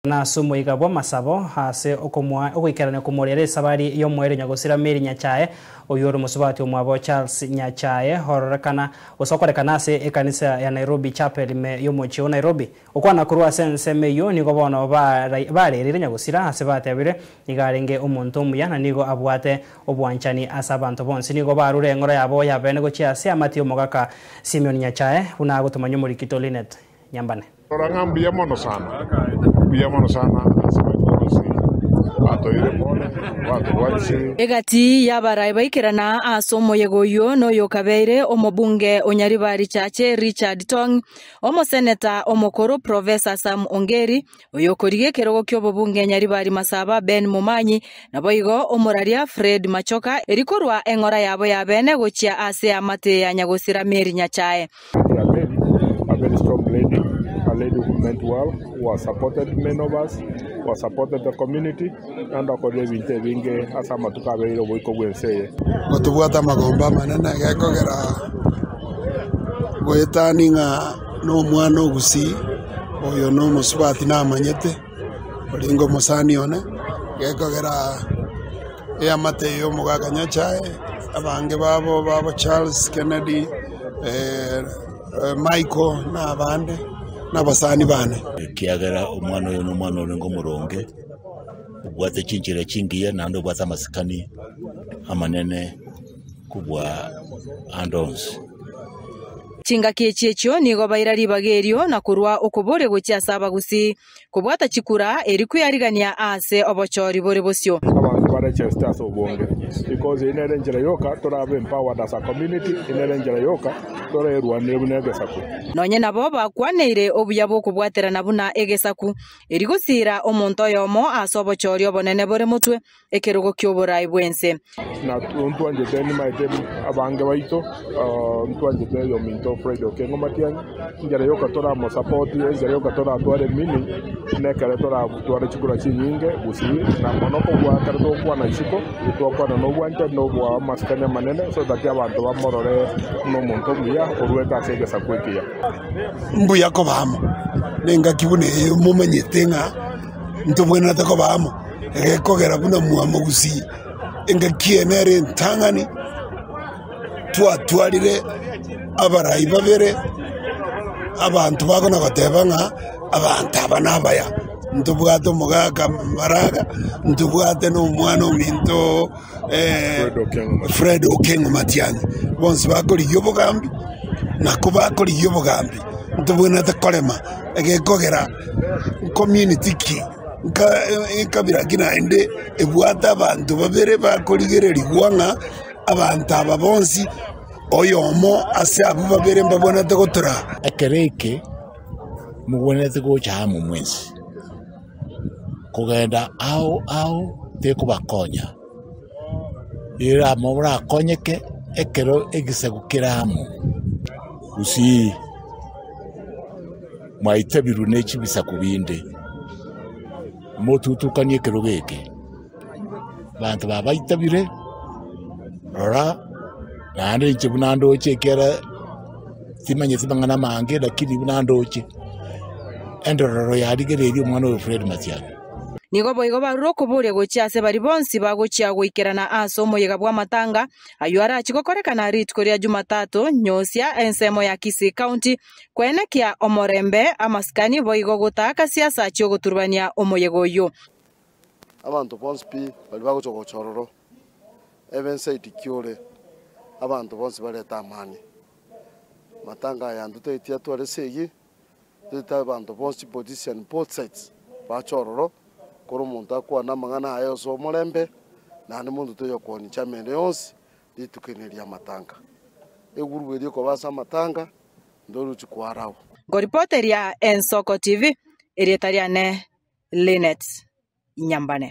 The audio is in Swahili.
na sumu igabwa masabo hase okoikerana kumorere sabari yo mwere nyagosira meri nyachae oyoro musubati omwabo Charles Nyachae hororekana osokorekana se ekanisa ya Nairobi Chapel me yo mochi o Nairobi okwana kurwa sense meyo nigo bono barerire nyagosira hase batebire igarenge omuntu omuyana nigo abwate obwanchani asabantu bonse nigo barure ngora yabo yabene gochia se amati omogaka Simeon Nyachae una gutumanyo muri Kitolinet Nyambane. Orangambia mono sana egati yabarai baikirana asomo yegoyo no yokabeire omobunge onyaribari chache Richard Tong omo senator omokoro Professor Sam Ongeri oyokorige kerogo kyobobunge nyaribari Masaba Ben Mumanyi naboigo omoraria Fred Machoka erikorwa engora yabo yabene gochia ase amate ya nyagosira Meri Nyachae. A lady who meant well, who has supported many of us, who has supported the community, and according to Vinge, as a Matuka, we could say. But to what I'm going to manana, Gakogera, Goetaninga, no Muano Gusi, or your no Muswatina Manete, or Ingo Mosanione, Gakogera, Yamate Yomoga Nyachae, Avangababo, Baba Charles Kennedy, Michael Navande. Nabasani bane kiagera umwana yo n'umwana ngo muronge ubwate cinjira cingiye nando bwata masikani amanene kubwa andons chinga kiechio nigo bairari bagerio na kurwa okobore gochia saba gusi kubwata chikura eriku yarigania ase obochori bore bosio because in Erenjera Yoka to have empowered as a community in Erenjera Yoka to reruwa nebunegesaku nonye nabo bakwaneire obuyabo kubwatera nabuna egesaku erigosira omonto yomo asobochori obonene bore mutwe ekerogo kyoborai bwense na ntwanje teni maite abange baito ntwanje te yo minto Fred Okengo Matiang'i Njera Yoka to ramo support Njera Yoka to ratware mini nekare to ratware chikura chinyinge gusi na monoko bwa karto kwa na chiko twakwana no bwante no bwa maskanya manene so that abantu bamorore no muntu muya orweka segesa kwekiya mbuya ko bamo nenga kibune mumenyetenga ntubwena tako bamo ekogera buna muamo gusi enga kienere ntangani twatwalire abarai babere abantu bagona batebanga abantu abanabaya ntubwate mugaga maraga ntubwate no mwana ominto Fred Okengo Matiang'i bonse bakori yobogambi nakuba bakori yobogambi ntubwena takolema egekogera community ki kabira kina ende ebwata abantu babere bakorigereri gwanga abantu ababonsi oyomo ase abo babere mbabona tagotora akereke mubonete go chamu mwensi kugenda au teko bakonya ira mobra konyeke ekero egisegukiramu usi maitabiru nechi bisa kubinde motutukanye kero geke bantu babaitabire rora nande chibunando chekera simanye sibangana mange lakini bunando che endororo yadigererio mwana wa Fred Matiang'i nigo boigo baroko bore gochia se bari bonsi bagochia goikerana asomo yegabwa matanga ayuara chikokorekana ritkoria Jumatatu nyosia ensemo ya Kisii County kwenekia omorembe amaskani boigo gotaka siasa chio goturbania omoyegoyo abantu bonsi bali bagochogochororo evensite kiore abantu bonsi bali tamani matanga ya nduto tia twale segi tuta abantu bonsi position both sides bachororo koro muntu akwana mangana ayo so morembe na ni muntu toyo kwoni chamene yonsi litukeneria matanga eguruberi ko basa matanga ndoru chikwarao go reporter ya Ensoko TV erietariane Linet Nyambane.